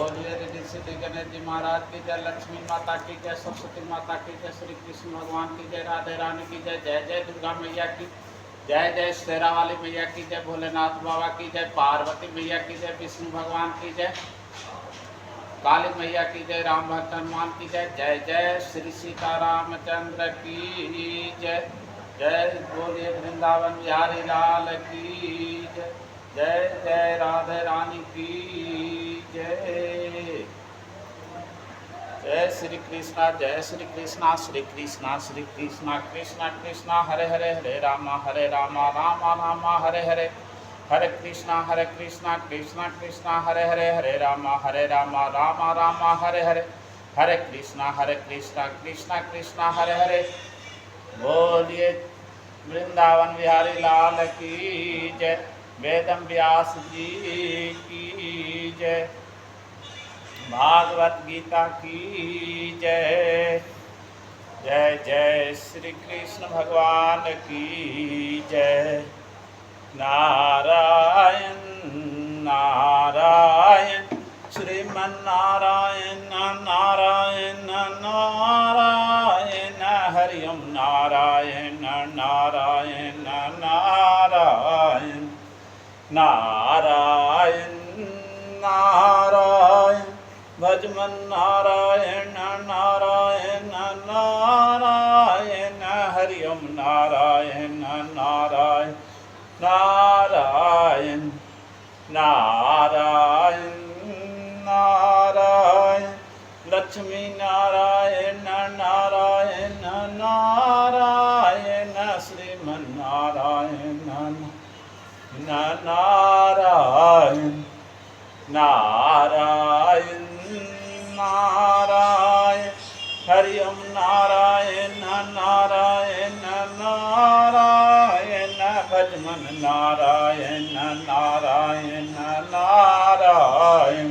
बोलिए रिद्धि सिद्धि गणेश जी महाराज की जय, लक्ष्मी माता की जय, सरस्वती माता की जय, श्री कृष्ण भगवान की जय, राधे रानी की जय, जय जय दुर्गा मैया की जय, जय शेरा वाली मैया की जय, भोलेनाथ बाबा की जय, पार्वती मैया की जय, विष्णु भगवान की जय, काली मैया की जय, राम भक्त हनुमान की जय, जय जय श्री सीता रामचंद्र की जय, जय बोलिए वृंदावन बिहारी लाल की जय, जय जय राधे रानी की जय। जय श्री कृष्णा श्री कृष्णा श्री कृष्णा श्री कृष्णा कृष्णा कृष्णा हरे हरे हरे राम राम राम हरे हरे, हरे कृष्णा कृष्णा कृष्णा हरे हरे, हरे राम राम राम हरे हरे, हरे कृष्णा कृष्णा कृष्णा हरे हरे। बोलिए वृंदावन बिहारी लाल की जय, वेदम व्यास जी की जय, भागवत गीता की जय, जय जय श्री कृष्ण भगवान की जय। नारायण नारायण श्रीमन्नारायण नारायण नारायण, हरि ओम नारायण नारायण नारायण नारायण नारायण, भजमन नारायण नारायण नारायण, हरि ओम नारायण नारायण नारायण नारायण नारायण, लक्ष्मी नारायण नारायण नारायण, श्रीमन नारायण नारायण नारायण नारायण, हरि ओम नारायण नारायण नारायण, भजमन नारायण नारायण नारायण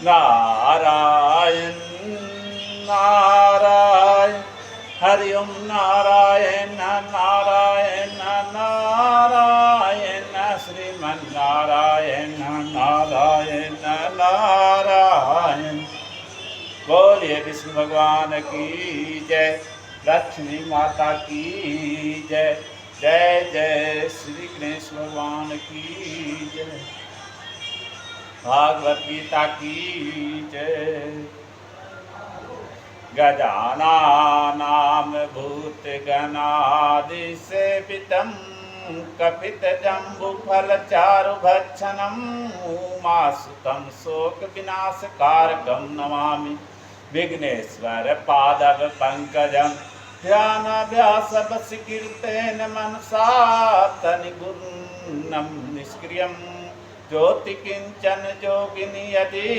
नारायण नारायण, हरि ओम नारायण नारायण नारायण, श्रीमन नारायण नारायण नारायण। बोलिए विष्णु भगवान की जय, लक्ष्मी माता की जय, जय जय श्री गणेश भगवान की जय, भागवत गीता की जय। गजाननाम भूतगणादि सेवितं कपित जम्बुफल चारुभक्षणं, उमासुतं शोक विनाशकारकं नमामि विघ्नेश्वर पादव पंकजं, ध्यानाभ्यास वशीकृतेन मनसा तनिगुणं निष्क्रियं, ज्योति किंचन जोगिनी यदि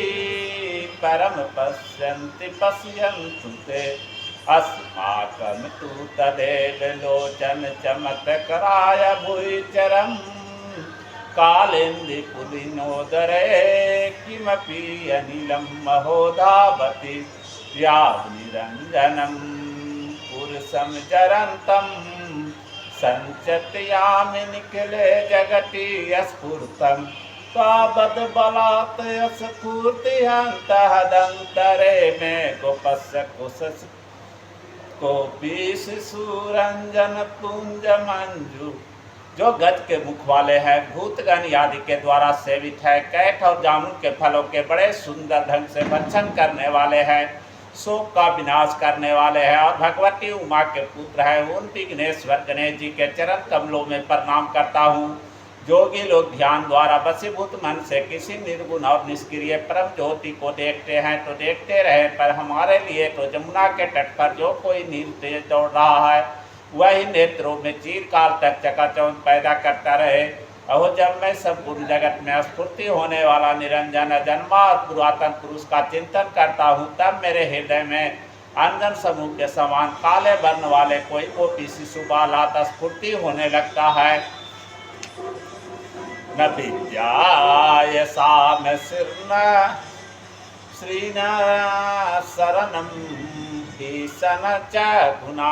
परम पश्यन्ति पश्यन्तु ते, अस्माकं तु तदेव लोचन चमत्काराय भुइचरं, कालिन्दी पुलिनोदरे किमपि अनिलं महोधावति, व्याधिनिरञ्जनं पुरुषं जरन्तं संचत्यामि निखिले जगति स्फूर्तं, तावद् बलात् स्फूर्तिहन्तहदन्तरे मे गोपस्य कुशस् कोपि शिशुरंजन पुंज मंजू। जो गज के मुख वाले हैं, भूतगण आदि के द्वारा सेवित है, कैठ और जामुन के फलों के बड़े सुंदर ढंग से भक्षण करने वाले हैं, शोक का विनाश करने वाले हैं और भगवती उमा के पुत्र है, उन विघ्नेश्वर गणेश जी के चरण कमलों में प्रणाम करता हूँ। जोगी लोग ध्यान द्वारा वशीभूत मन से किसी निर्गुण और निष्क्रिय परम ज्योति को देखते हैं तो देखते रहे, पर हमारे लिए तो जमुना के तट पर जो कोई नील तेज दौड़ रहा है वही नेत्रों में चिरकाल तक चकाचौंध पैदा करता रहे। अहो, जब मैं संपूर्ण जगत में स्फूर्ति होने वाला निरंजन जन्मा और पुरातन पुरुष का चिंतन करता हूँ, तब मेरे हृदय में अंजन समूह के समान काले वर्ण वाले कोई गोपी शिशु बालात स्फूर्ति होने लगता है। न विद्याय साम सिर्न श्रीन शरणं भीषण च गुना,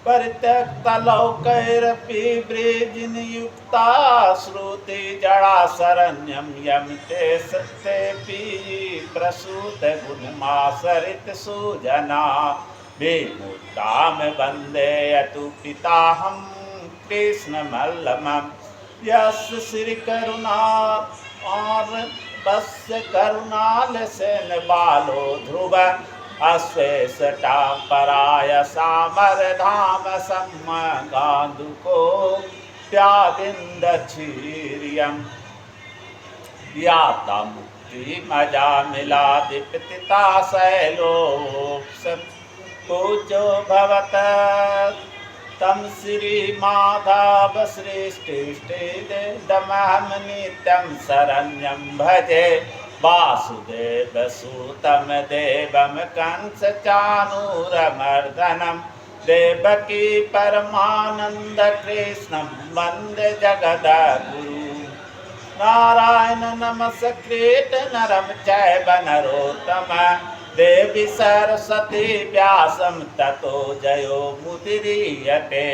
परित्यक्ता लौकैरपि वृजिनयुक्ता, श्रुति जड़ा शरण्यं यं ते सत्येऽपि प्रसूत गुणमासरित सुजना विमुक्ताम वंदे अतु पिताहम कृष्ण मल्लमम यस श्री करुणा और बस करुणाल सेन बालो ध्रुव अश्वेशटा पराय सामर धाम सम्म गांधु को त्यागिंद क्षीरियम याता मुक्ति मजा मिला दीप्तिता शैलो पूजो भवत तम श्री माधव श्रेष्ठिष्टेदमहं नित्यं शरण्यं भजे वासुदेव सुतं देवं कंस चाणूरमर्दनं देवकी परमानंद कृष्णं वंदे जगद्गुरु नारायण नमस्कृत नरं चैव नरोत्तमं देवी सरस्वती व्यासम ततो जयो मुदीरयते।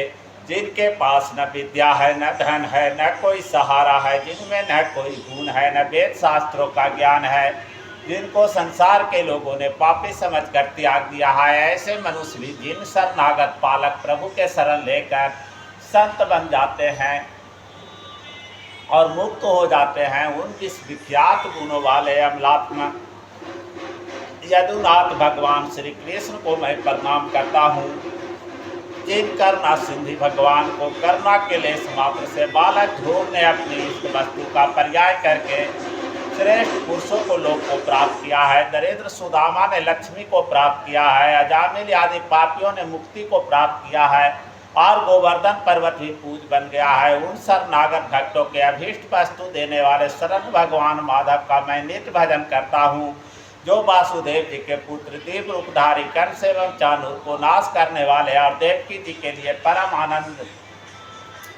जिनके पास न विद्या है, न धन है, न कोई सहारा है, जिनमें न कोई गुण है, न वेद शास्त्रों का ज्ञान है, जिनको संसार के लोगों ने पापी समझ कर त्याग दिया है, ऐसे मनुष्य भी जिन शरणागत पालक प्रभु के शरण लेकर संत बन जाते हैं और मुक्त हो जाते हैं, उन विख्यात गुणों वाले अमलात्मा यदुनाथ भगवान श्री कृष्ण को मैं प्रणाम करता हूँ, जिन करुणा सिंधु भगवान को करुणा के लेस मात्र से बालक ध्रुव ने अपनी इष्ट वस्तु का पर्याय करके श्रेष्ठ पुरुषों को लोक को प्राप्त किया है, दरिद्र सुदामा ने लक्ष्मी को प्राप्त किया है, अजामिल आदि पापियों ने मुक्ति को प्राप्त किया है और गोवर्धन पर्वत भी पूज बन गया है। उन शरणागत भक्तों के अभीष्ट वस्तु देने वाले शरण भगवान माधव का मैं नित्य भजन करता हूँ, जो वासुदेव जी के पुत्र दिव्य रूपधारी कंस एवं चाणूर को नाश करने वाले और देवकी जी के लिए परम आनंद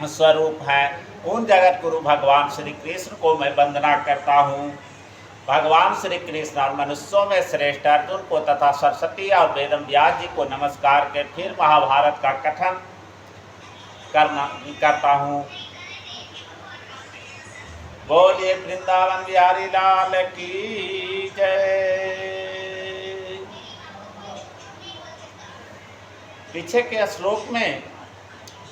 स्वरूप हैं। उन जगत गुरु भगवान श्री कृष्ण को मैं वंदना करता हूँ। भगवान श्री कृष्ण और मनुष्यों में श्रेष्ठ अर्जुन को तथा सरस्वती और वेदम व्यास जी को नमस्कार के फिर महाभारत का कथन करता हूँ। बोलिए वृंदावन बिहारी लाल की जय। पीछे के श्लोक में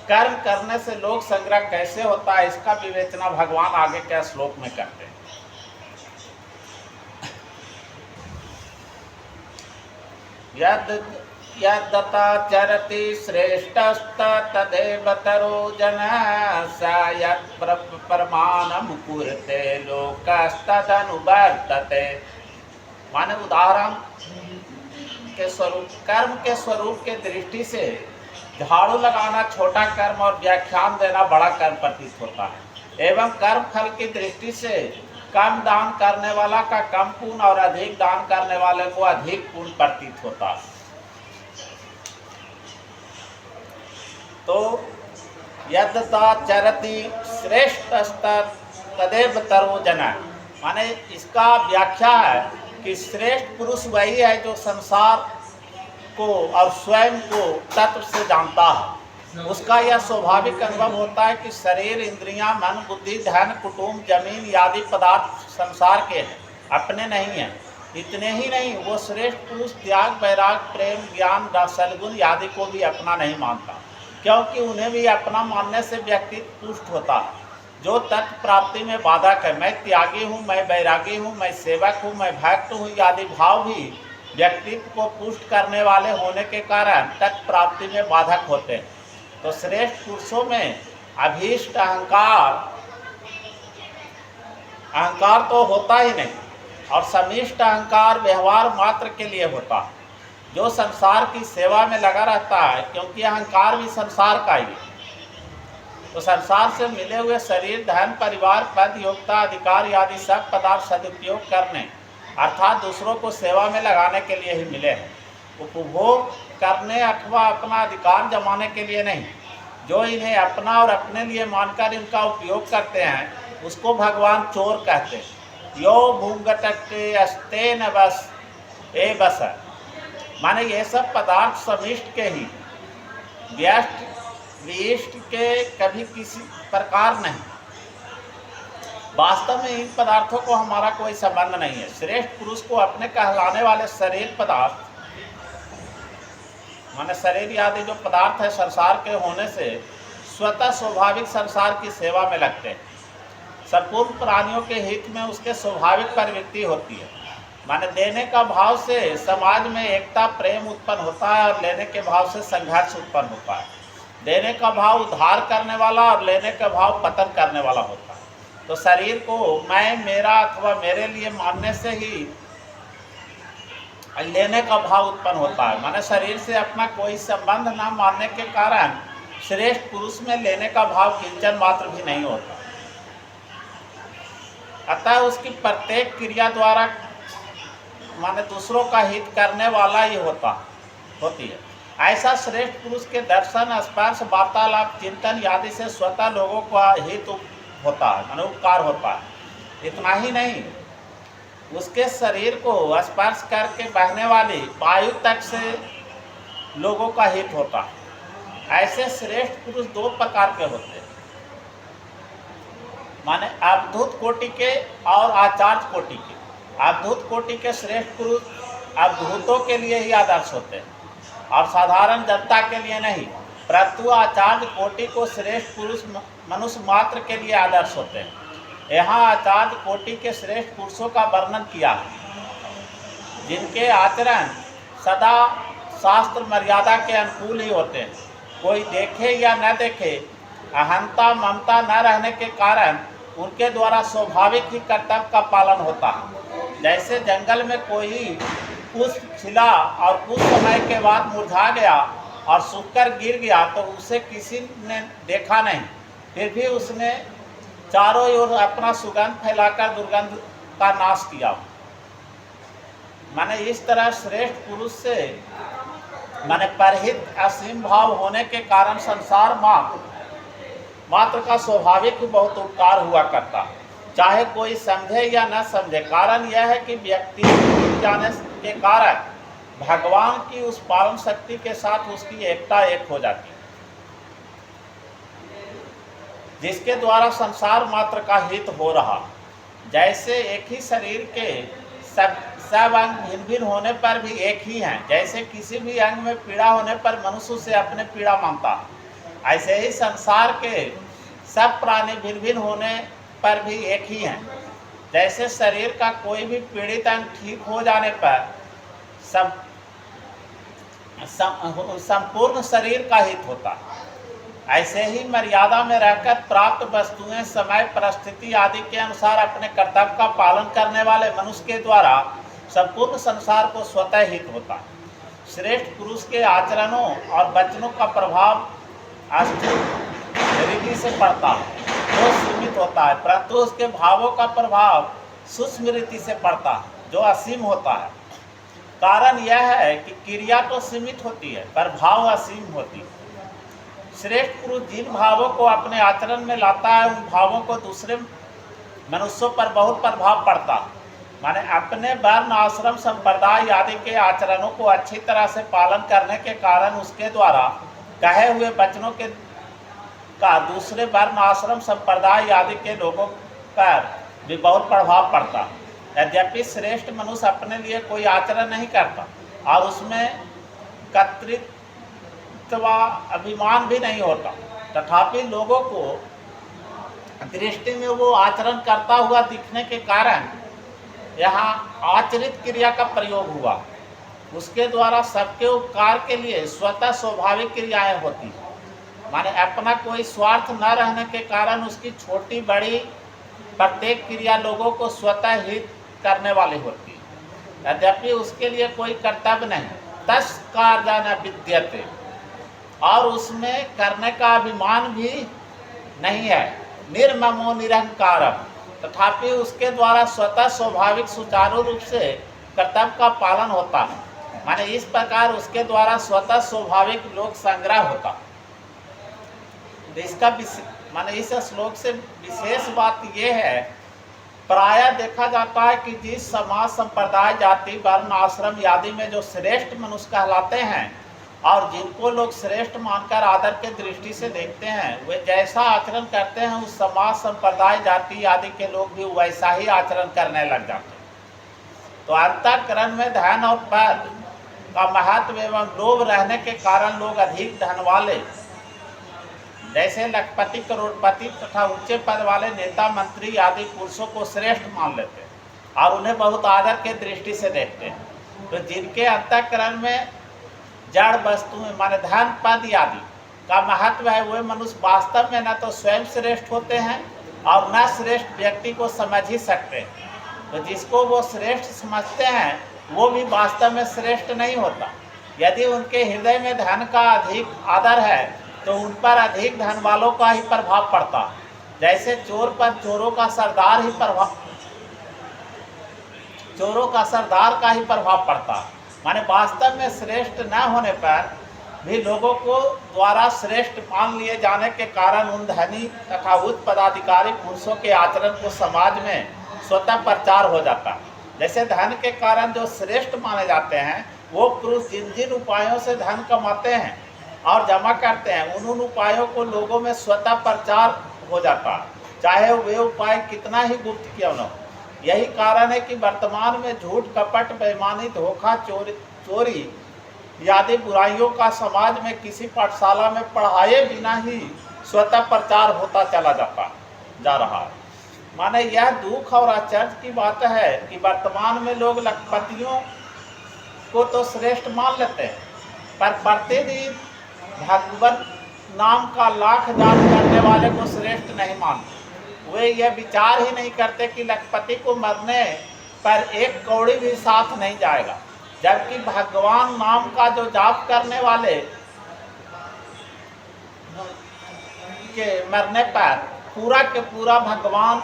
कर्म करने से लोक संग्रह कैसे होता है, इसका विवेचना भगवान आगे के श्लोक में करते हैं। यदताचरति श्रेष्ठस्त तदेव तरो जनः स यत् प्रमाणं कुरुते लोकस्तदनुवर्तते। माने उदाहरण के स्वरूप, कर्म के स्वरूप के दृष्टि से झाड़ू लगाना छोटा कर्म और व्याख्यान देना बड़ा कर्म प्रतीत होता है, एवं कर्म फल की दृष्टि से कम दान करने वाला का कम पुण्य और अधिक दान करने वाले को अधिक पुण्य प्रतीत होता है। तो यदताचरति श्रेष्ठ तदेव तरो जनः, माने इसका व्याख्या है कि श्रेष्ठ पुरुष वही है जो संसार को और स्वयं को तत्व से जानता है। उसका यह स्वाभाविक अनुभव होता है कि शरीर, इंद्रियां, मन, बुद्धि, धन, कुटुंब, जमीन आदि पदार्थ संसार के हैं, अपने नहीं हैं। इतने ही नहीं, वो श्रेष्ठ पुरुष त्याग, वैराग, प्रेम, ज्ञान, सद्गुण आदि को भी अपना नहीं मानता, क्योंकि उन्हें भी अपना मानने से व्यक्तित्व पुष्ट होता है। जो तत्व प्राप्ति में बाधक है, मैं त्यागी हूँ, मैं वैरागी हूँ, मैं सेवक हूँ, मैं भक्त हूँ आदि भाव भी व्यक्तित्व को पुष्ट करने वाले होने के कारण तत्व प्राप्ति में बाधक होते हैं। तो श्रेष्ठ पुरुषों में अभीष्ट अहंकार तो होता ही नहीं, और समिष्ट अहंकार व्यवहार मात्र के लिए होता है। जो संसार की सेवा में लगा रहता है, क्योंकि अहंकार भी संसार का ही है, तो संसार से मिले हुए शरीर, धन, परिवार, पद, योग्यता, अधिकार आदि सब पदार्थ सदुपयोग करने अर्थात दूसरों को सेवा में लगाने के लिए ही मिले हैं, उपभोग करने अथवा अपना अधिकार जमाने के लिए नहीं। जो इन्हें अपना और अपने लिए मानकर इनका उपयोग करते हैं, उसको भगवान चोर कहते हैं। यो भूंगटे अस्ते न बस ए बस, माने ये सब पदार्थ समिष्ट के ही, व्यष्ट विष्ट के कभी किसी प्रकार नहीं। वास्तव में इन पदार्थों को हमारा कोई संबंध नहीं है। श्रेष्ठ पुरुष को अपने कहलाने वाले शरीर पदार्थ माने शरीर आदि जो पदार्थ है संसार के होने से स्वतः स्वाभाविक संसार की सेवा में लगते हैं। संपूर्ण प्राणियों के हित में उसके स्वाभाविक प्रवृत्ति होती है। माने देने का भाव से समाज में एकता प्रेम उत्पन्न होता है और लेने के भाव से संघर्ष उत्पन्न होता है। देने का भाव उद्धार करने वाला और लेने का भाव पतन करने वाला होता है। तो शरीर को मैं मेरा अथवा मेरे लिए मानने से ही लेने का भाव उत्पन्न होता है। माने शरीर से अपना कोई संबंध न मानने के कारण श्रेष्ठ पुरुष में लेने का भाव किंचन मात्र भी नहीं होता। अतः उसकी प्रत्येक क्रिया द्वारा माने दूसरों का हित करने वाला ही होती है। ऐसा श्रेष्ठ पुरुष के दर्शन स्पर्श वार्तालाप चिंतन आदि से स्वतः लोगों का हित होता है, माने उपकार होता है। इतना ही नहीं, उसके शरीर को स्पर्श करके बहने वाली वायु तक से लोगों का हित होता है। ऐसे श्रेष्ठ पुरुष दो प्रकार के होते हैं, माने अवधूत कोटि के और आचार्य कोटि के। अवधूत कोटि के श्रेष्ठ पुरुष अवधूतों के लिए ही आदर्श होते हैं और साधारण जनता के लिए नहीं, परंतु आचार्य कोटि को श्रेष्ठ पुरुष मनुष्य मात्र के लिए आदर्श होते हैं। यहाँ आचार्य कोटि के श्रेष्ठ पुरुषों का वर्णन किया है, जिनके आचरण सदा शास्त्र मर्यादा के अनुकूल ही होते हैं। कोई देखे या न देखे, अहंता ममता न रहने के कारण उनके द्वारा स्वाभाविक ही कर्तव्य का पालन होता है। जैसे जंगल में कोई पुष्प खिला और कुछ समय के बाद मुरझा गया और सूखकर गिर गया तो उसे किसी ने देखा नहीं, फिर भी उसने चारों ओर अपना सुगंध फैलाकर दुर्गंध का नाश किया। माने इस तरह श्रेष्ठ पुरुष से माने परहित असीम भाव होने के कारण संसार मात्र का स्वाभाविक बहुत उपकार हुआ करता, चाहे कोई समझे या न समझे। कारण यह है कि व्यक्ति जाने के कारण भगवान की उस पालन शक्ति के साथ उसकी एकता एक हो जाती है, जिसके द्वारा संसार मात्र का हित हो रहा। जैसे एक ही शरीर के सब अंग भिन्न भिन्न होने पर भी एक ही हैं, जैसे किसी भी अंग में पीड़ा होने पर मनुष्य से अपने पीड़ा मानता है, ऐसे ही संसार के सब प्राणी भिन्न भिन्न होने पर भी एक ही हैं। जैसे शरीर का कोई भी पीड़ित अंग ठीक हो जाने पर संपूर्ण शरीर का हित होता है, ऐसे ही मर्यादा में रहकर प्राप्त वस्तुएं समय परिस्थिति आदि के अनुसार अपने कर्तव्य का पालन करने वाले मनुष्य के द्वारा संपूर्ण संसार को स्वतः हित होता है। श्रेष्ठ पुरुष के आचरणों और वचनों का प्रभाव अस्थिर रीति से पड़ता है, जो सीमित होता है, परंतु उसके भावों का प्रभाव सूक्ष्म रीति से पड़ता है, जो असीम होता है। कारण यह है कि क्रिया तो सीमित होती है पर भाव असीम होती है। श्रेष्ठ पुरुष जिन भावों को अपने आचरण में लाता है, उन भावों को दूसरे मनुष्यों पर बहुत प्रभाव पड़ता है। माने अपने वर्ण आश्रम संप्रदाय आदि के आचरणों को अच्छी तरह से पालन करने के कारण उसके द्वारा कहे हुए वचनों का दूसरे वर्ण आश्रम संप्रदाय आदि के लोगों पर भी बहुत प्रभाव पड़ता है। यद्यपि श्रेष्ठ मनुष्य अपने लिए कोई आचरण नहीं करता और उसमें कर्तृत्व अभिमान भी नहीं होता, तथापि लोगों को दृष्टि में वो आचरण करता हुआ दिखने के कारण यहाँ आचरित क्रिया का प्रयोग हुआ। उसके द्वारा सबके उपकार के लिए स्वतः स्वाभाविक क्रियाएं होती हैं। माने अपना कोई स्वार्थ न रहने के कारण उसकी छोटी बड़ी प्रत्येक क्रिया लोगों को स्वतः हित करने वाली होती है। यद्यपि उसके लिए कोई कर्तव्य नहीं, तस् कार्य न विद्यते, और उसमें करने का अभिमान भी नहीं है। निर्ममो निरहंकारम, तथापि उसके द्वारा स्वतः स्वाभाविक सुचारू रूप से कर्तव्य का पालन होता है। माने इस प्रकार उसके द्वारा स्वतः स्वाभाविक लोक संग्रह होता। इसका माने इस श्लोक से विशेष बात यह है, प्रायः देखा जाता है कि जिस समाज संप्रदाय जाति वर्ण आश्रम आदि में जो श्रेष्ठ मनुष्य कहलाते हैं, और जिनको लोग श्रेष्ठ मानकर आदर के दृष्टि से देखते हैं, वे जैसा आचरण करते हैं उस समाज, संप्रदाय, जाति आदि के लोग भी वैसा ही आचरण करने लग जाते हैं। तो अंतःकरण में धन और पद का महत्व एवं लोभ रहने के कारण लोग अधिक धन वाले, जैसे लखपति, करोड़पति तथा ऊंचे पद वाले नेता, मंत्री आदि पुरुषों को श्रेष्ठ मान लेते हैं और उन्हें बहुत आदर के दृष्टि से देखते हैं। तो जिनके अंतःकरण में जड़ वस्तुएं माने धन, पद आदि का महत्व है, वे मनुष्य वास्तव में न तो स्वयं श्रेष्ठ होते हैं और न श्रेष्ठ व्यक्ति को समझ ही सकते हैं। तो जिसको वो श्रेष्ठ समझते हैं वो भी वास्तव में श्रेष्ठ नहीं होता। यदि उनके हृदय में धन का अधिक आदर है तो उन पर अधिक धन वालों का ही प्रभाव पड़ता। जैसे चोर पर चोरों का सरदार का ही प्रभाव पड़ता। माने वास्तव में श्रेष्ठ न होने पर भी लोगों को द्वारा श्रेष्ठ मान लिए जाने के कारण उन धनी तथा उच्च पदाधिकारी पुरुषों के आचरण को समाज में स्वतः प्रचार हो जाता। जैसे धन के कारण जो श्रेष्ठ माने जाते हैं वो पुरुष जिन जिन उपायों से धन कमाते हैं और जमा करते हैं, उन उपायों को लोगों में स्वतः प्रचार हो जाता, चाहे वे उपाय कितना ही गुप्त क्यों न हो। यही कारण है कि वर्तमान में झूठ, कपट, बेईमानी, धोखा, चोरी आदि बुराइयों का समाज में किसी पाठशाला में पढ़ाए बिना ही स्वतः प्रचार होता चला जा रहा है। माने यह दुख और आश्चर्य की बात है कि वर्तमान में लोग लखपतियों को तो श्रेष्ठ मान लेते हैं, पर प्रतिदिन भगवत नाम का लाख जाप करने वाले को श्रेष्ठ नहीं मानते। वे यह विचार ही नहीं करते कि लखपति को मरने पर एक कौड़ी भी साथ नहीं जाएगा, जबकि भगवान नाम का जो जाप करने वाले के मरने पर पूरा के पूरा भगवान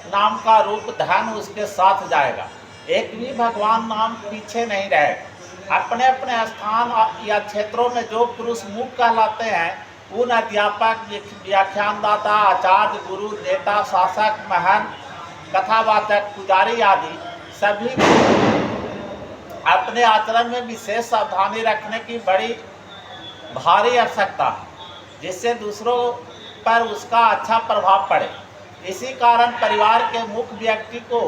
नाम का रूप धन उसके साथ जाएगा, एक भी भगवान नाम पीछे नहीं रहेगा। अपने अपने स्थान या क्षेत्रों में जो पुरुष मुख कहलाते हैं, उन अध्यापक, व्याख्यानदाता, आचार्य, गुरु, नेता, शासक, महंत, कथावाचक, पुजारी आदि सभी अपने आचरण में विशेष सावधानी रखने की बड़ी भारी आवश्यकता है, जिससे दूसरों पर उसका अच्छा प्रभाव पड़े। इसी कारण परिवार के मुख्य व्यक्ति को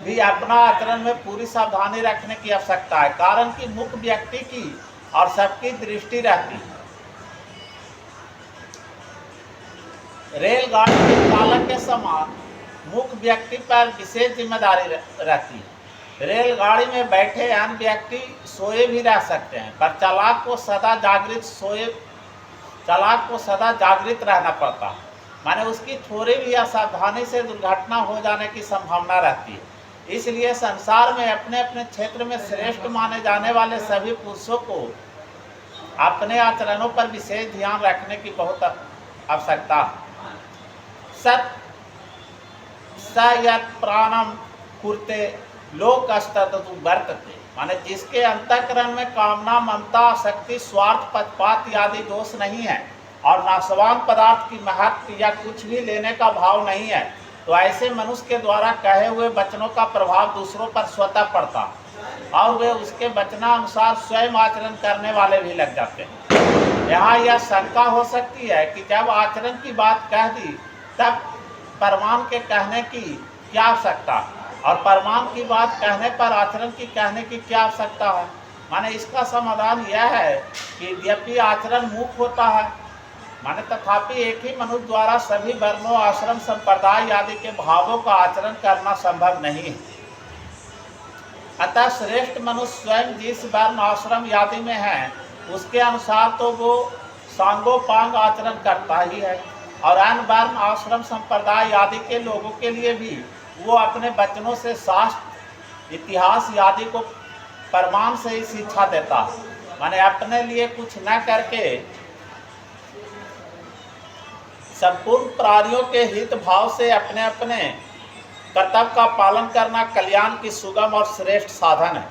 भी अपना आचरण में पूरी सावधानी रखने की आवश्यकता है, कारण कि मुख्य व्यक्ति की और सबकी दृष्टि रहती है। रेलगाड़ी के चालक के समान मुख्य व्यक्ति पर विशेष जिम्मेदारी रहती है। रेलगाड़ी में बैठे अन्य व्यक्ति सोए भी रह सकते हैं, पर चालक को सदा जागृत रहना पड़ता है। माने उसकी थोड़ी भी असावधानी से दुर्घटना हो जाने की संभावना रहती है। इसलिए संसार में अपने अपने क्षेत्र में श्रेष्ठ माने जाने वाले सभी पुरुषों को अपने आचरणों पर विशेष ध्यान रखने की बहुत आवश्यकता है। सयत् प्राणम कुर्ते लोकस्ततु वर्तते, माने जिसके अंतःकरण में कामना, ममता, आसक्ति, स्वार्थ, पक्षपात आदि दोष नहीं है और नाशवान पदार्थ की महत्व या कुछ भी लेने का भाव नहीं है, तो ऐसे मनुष्य के द्वारा कहे हुए वचनों का प्रभाव दूसरों पर स्वतः पड़ता और वे उसके वचनानुसार स्वयं आचरण करने वाले भी लग जाते हैं। यहाँ यह शंका हो सकती है कि जब आचरण की बात कह दी तब प्रमाण के कहने की क्या आवश्यकता, और प्रमाण की बात कहने पर आचरण की कहने की क्या आवश्यकता है। माने इसका समाधान यह है कि यद्यपि आचरण मुख्य होता है, माने तथापि एक ही मनुष्य द्वारा सभी वर्णों, आश्रम, संप्रदाय आदि के भावों का आचरण करना संभव नहीं है। अतः श्रेष्ठ मनुष्य स्वयं जिस वर्ण, आश्रम आदि में है उसके अनुसार तो वो सांगोपांग आचरण करता ही है, और अन्य वर्ण, आश्रम, संप्रदाय आदि के लोगों के लिए भी वो अपने वचनों से शास्त्र, इतिहास आदि को प्रमाण से ही शिक्षा देता है। माने अपने लिए कुछ न करके संपूर्ण प्राणियों के हित भाव से अपने अपने कर्तव्य का पालन करना कल्याण की सुगम और श्रेष्ठ साधन है।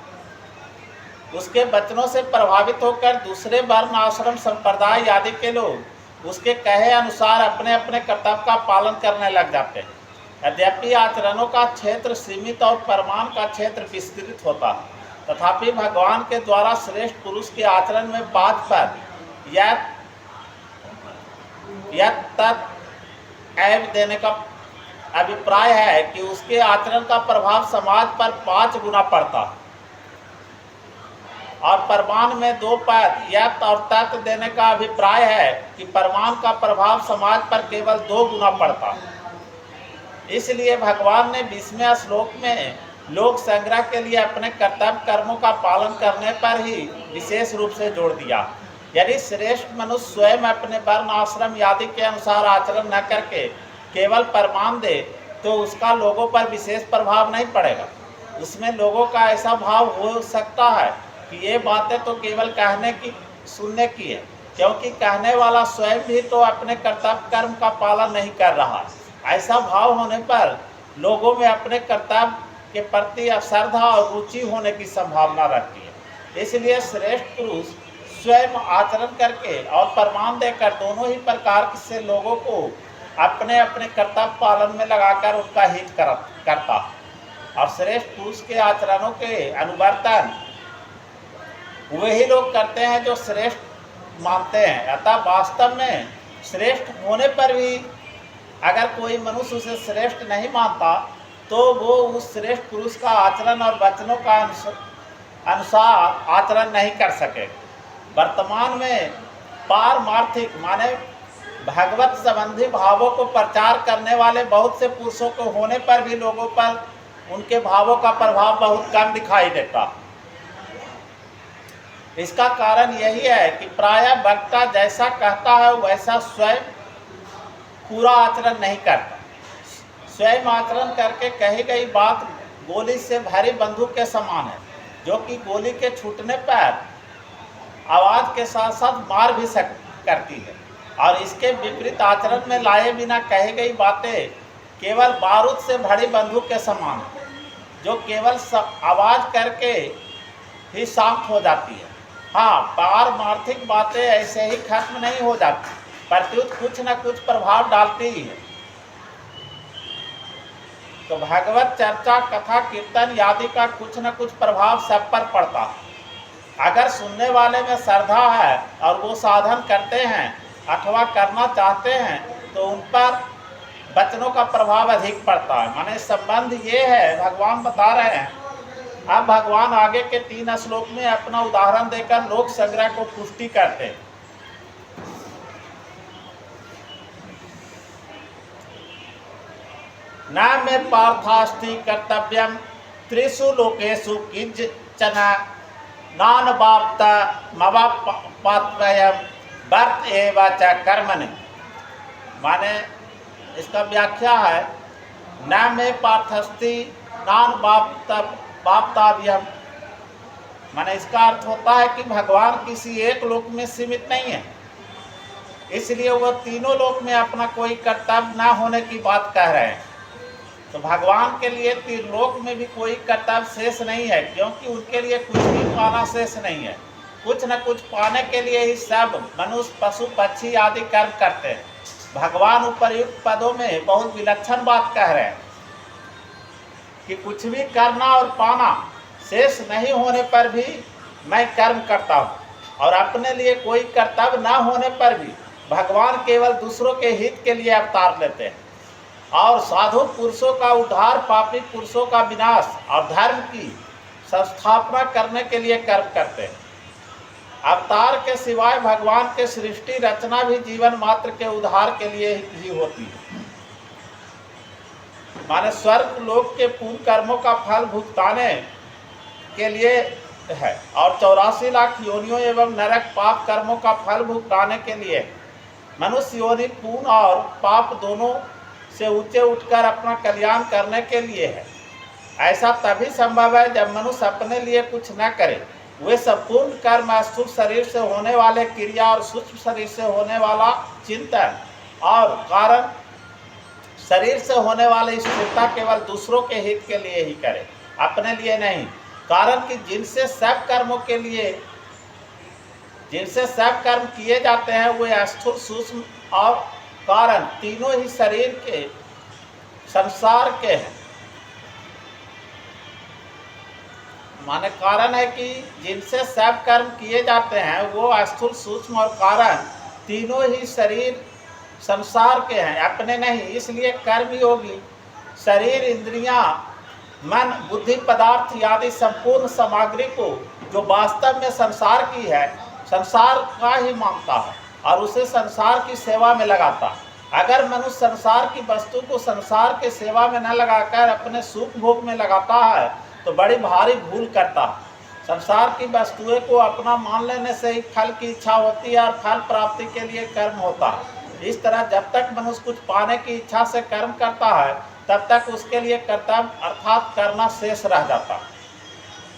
उसके वचनों से प्रभावित होकर दूसरे वर्ण, आश्रम, संप्रदाय आदि के लोग उसके कहे अनुसार अपने अपने कर्तव्य का पालन करने लग जाते हैं। यद्यपि आचरणों का क्षेत्र सीमित और प्रमाण का क्षेत्र विस्तृत होता है, तथापि भगवान के द्वारा श्रेष्ठ पुरुष के आचरण में 5 पद यत तत् एव देने का अभिप्राय है कि उसके आचरण का प्रभाव समाज पर 5 गुना पड़ता, और परमान में 2 पद यत और तत् देने का अभिप्राय है कि परमान का प्रभाव समाज पर केवल 2 गुना पड़ता। इसलिए भगवान ने 20वें श्लोक में लोक संग्रह के लिए अपने कर्तव्य कर्मों का पालन करने पर ही विशेष रूप से जोड़ दिया। यदि श्रेष्ठ मनुष्य स्वयं अपने वर्ण आश्रम आदि के अनुसार आचरण न करके केवल परमान दे तो उसका लोगों पर विशेष प्रभाव नहीं पड़ेगा। उसमें लोगों का ऐसा भाव हो सकता है कि ये बातें तो केवल कहने की सुनने की है, क्योंकि कहने वाला स्वयं भी तो अपने कर्तव्य कर्म का पालन नहीं कर रहा। ऐसा भाव होने पर लोगों में अपने कर्तव्य के प्रति श्रद्धा और रुचि होने की संभावना रहती है। इसलिए श्रेष्ठ पुरुष स्वयं आचरण करके और प्रमाण देकर दोनों ही प्रकार से लोगों को अपने अपने कर्तव्य पालन में लगाकर उनका हित करता, और श्रेष्ठ पुरुष के आचरणों के अनुवर्तन वही लोग करते हैं जो श्रेष्ठ मानते हैं। अतः वास्तव में श्रेष्ठ होने पर भी अगर कोई मनुष्य उसे श्रेष्ठ नहीं मानता तो वो उस श्रेष्ठ पुरुष का आचरण और वचनों का अनुसार आचरण नहीं कर सके। वर्तमान में पारमार्थिक माने भगवत संबंधी भावों को प्रचार करने वाले बहुत से पुरुषों को होने पर भी लोगों पर उनके भावों का प्रभाव बहुत कम दिखाई देता। इसका कारण यही है कि प्रायः वक्ता जैसा कहता है वैसा स्वयं पूरा आचरण नहीं करता। स्वयं आचरण करके कही गई बात गोली से भरी बंदूक के समान है, जो कि गोली के छूटने पर आवाज के साथ साथ मार भी करती है, और इसके विपरीत आचरण में लाए बिना कही गई बातें केवल बारूद से भरी बंदूक के समान है, जो केवल आवाज करके ही शांत हो जाती है। हाँ, पारमार्थिक बातें ऐसे ही खत्म नहीं हो जाती, प्रत्युत कुछ न कुछ प्रभाव डालती ही है। तो भगवत चर्चा, कथा, कीर्तन आदि का कुछ न कुछ प्रभाव सब पर पड़ता है। अगर सुनने वाले में श्रद्धा है और वो साधन करते हैं अथवा करना चाहते हैं तो उन पर वचनों का प्रभाव अधिक पड़ता है। माने संबंध ये है, भगवान बता रहे हैं। अब भगवान आगे के 3 श्लोक में अपना उदाहरण देकर लोक संग्रह को पुष्टि करते हैं। न मे पार्थास्ति कर्तव्यम त्रिषु लोकेषु किंचन नानवाप्त मवाप्तव्यम वर्त एव च कर्मणि। माने इसका व्याख्या है, न मे पार्थस्ति नानवाप्तव्यम। माने इसका अर्थ होता है कि भगवान किसी एक लोक में सीमित नहीं है, इसलिए वह तीनों लोक में अपना कोई कर्तव्य न होने की बात कह रहे हैं। तो भगवान के लिए त्रिलोक में भी कोई कर्तव्य शेष नहीं है, क्योंकि उनके लिए कुछ भी पाना शेष नहीं है। कुछ न कुछ पाने के लिए ही सब मनुष्य, पशु, पक्षी आदि कर्म करते हैं। भगवान उपर्युक्त पदों में बहुत विलक्षण बात कह रहे हैं कि कुछ भी करना और पाना शेष नहीं होने पर भी मैं कर्म करता हूँ, और अपने लिए कोई कर्तव्य न होने पर भी भगवान केवल दूसरों के हित के लिए अवतार लेते हैं, और साधु पुरुषों का उद्धार, पापी पुरुषों का विनाश और धर्म की संस्थापना करने के लिए कर्म करते हैं। अवतार के सिवाय भगवान के सृष्टि रचना भी जीवन मात्र के उद्धार के लिए ही होती है। माने स्वर्ग लोक के पूर्ण कर्मों का फल भुगताने के लिए है, और 84 लाख योनियों एवं नरक पाप कर्मों का फल भुगताने के लिए। मनुष्य योनि पूर्ण और पाप दोनों से ऊंचे उठकर अपना कल्याण करने के लिए है। ऐसा तभी संभव है जब मनुष्य अपने लिए कुछ न करे। वे संपूर्ण कर्म स्थूल शरीर से होने वाले क्रिया और सूक्ष्म शरीर से होने वाला चिंतन और कारण शरीर से होने वाली स्थिरता केवल दूसरों के हित के लिए ही करे, अपने लिए नहीं। कारण कि जिनसे सब कर्म किए जाते हैं वे स्थूल, सूक्ष्म और कारण तीनों ही शरीर के संसार के हैं। माने कारण है कि जिनसे सब कर्म किए जाते हैं वो स्थूल, सूक्ष्म और कारण तीनों ही शरीर संसार के हैं, अपने नहीं। इसलिए कर्म योगी शरीर, इंद्रियां, मन, बुद्धि, पदार्थ आदि संपूर्ण सामग्री को जो वास्तव में संसार की है, संसार का ही मानता है और उसे संसार की सेवा में लगाता है। अगर मनुष्य संसार की वस्तु को संसार के सेवा में न लगाकर अपने सुख भोग में लगाता है तो बड़ी भारी भूल करता है। संसार की वस्तुएं को अपना मान लेने से ही फल की इच्छा होती है और फल प्राप्ति के लिए कर्म होता है। इस तरह जब तक मनुष्य कुछ पाने की इच्छा से कर्म करता है तब तक उसके लिए कर्तव्य अर्थात करना शेष रह जाता है।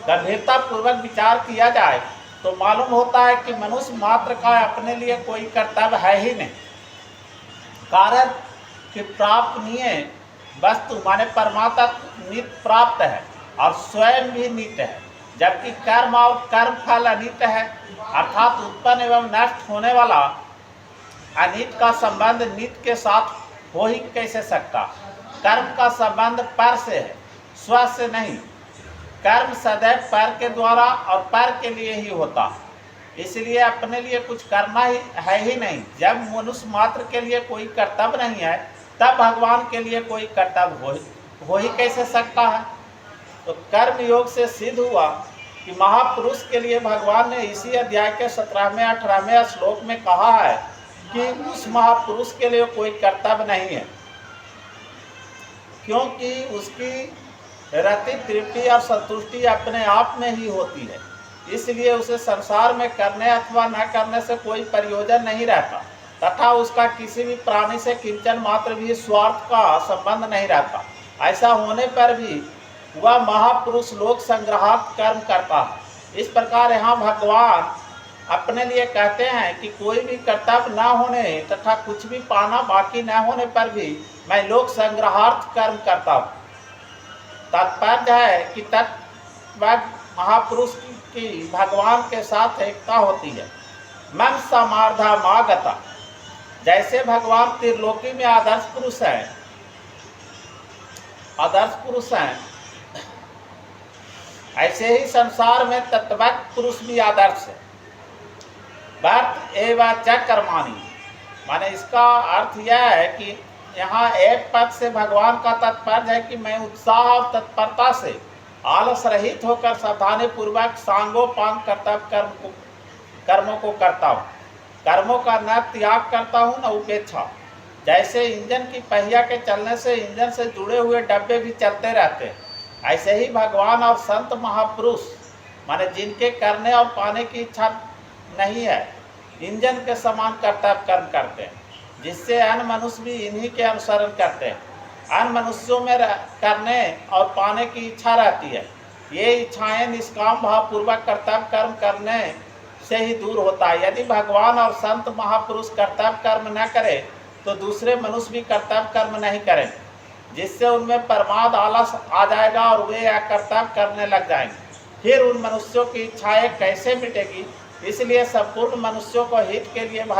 गंभीरता पूर्वक विचार किया जाए तो मालूम होता है कि मनुष्य मात्र का अपने लिए कोई कर्तव्य है ही नहीं। कारण कि प्रापनीय वस्तु माने परमात्मा नित्य प्राप्त है और स्वयं भी नित्य है, जबकि कर्म और कर्म फल अनित्य है, अर्थात उत्पन्न एवं नष्ट होने वाला अनित्य का संबंध नित्य के साथ हो ही कैसे सकता। कर्म का संबंध पर से है, स्व से नहीं। कर्म सदैव पर के द्वारा और पर के लिए ही होता है, इसलिए अपने लिए कुछ करना ही है ही नहीं। जब मनुष्य मात्र के लिए कोई कर्तव्य नहीं है तब भगवान के लिए कोई कर्तव्य हो ही कैसे सकता है। तो कर्म योग से सिद्ध हुआ कि महापुरुष के लिए भगवान ने इसी अध्याय के 17वें 18वें श्लोक में कहा है कि उस महापुरुष के लिए कोई कर्तव्य नहीं है, क्योंकि उसकी रति, तृप्ति और संतुष्टि अपने आप में ही होती है। इसलिए उसे संसार में करने अथवा न करने से कोई प्रयोजन नहीं रहता तथा उसका किसी भी प्राणी से किंचन मात्र भी स्वार्थ का संबंध नहीं रहता। ऐसा होने पर भी वह महापुरुष लोक संग्रहार्थ कर्म करता है। इस प्रकार यहाँ भगवान अपने लिए कहते हैं कि कोई भी कर्तव्य न होने तथा कुछ भी पाना बाकी न होने पर भी मैं लोक संग्रहार्थ कर्म करता हूँ। तात्पर्य है कि तत्व महापुरुष की भगवान के साथ एकता होती है। मन समार्धा मागता, जैसे भगवान त्रिलोकी में आदर्श पुरुष हैं, ऐसे ही संसार में तत्वज्ञ पुरुष भी आदर्श है। वर्त एवं च कर्माणि, माने इसका अर्थ यह है कि यहाँ एक पद से भगवान का तात्पर्य है कि मैं उत्साह और तत्परता से आलस रहित होकर सावधानी पूर्वक सांगोपांग कर्तव्य कर्मों को करता हूँ। कर्मों का न त्याग करता हूँ न उपेक्षा। जैसे इंजन की पहिया के चलने से इंजन से जुड़े हुए डब्बे भी चलते रहते हैं, ऐसे ही भगवान और संत महापुरुष माने जिनके करने और पाने की इच्छा नहीं है, इंजन के समान कर्तव्य कर्म करते हैं, जिससे अन्य मनुष्य भी इन्हीं के अनुसरण करते हैं। अन्य मनुष्यों में करने और पाने की इच्छा रहती है। ये इच्छाएं निष्काम भावपूर्वक कर्तव्य कर्म करने से ही दूर होता है। यदि भगवान और संत महापुरुष कर्तव्य कर्म न करें तो दूसरे मनुष्य भी कर्तव्य कर्म नहीं करें, जिससे उनमें प्रमाद, आलस आ जाएगा और वे कर्तव्य करने लग जाएंगे। फिर उन मनुष्यों की इच्छाएं कैसे मिटेगी। इसलिए संपूर्ण मनुष्यों को हित के लिए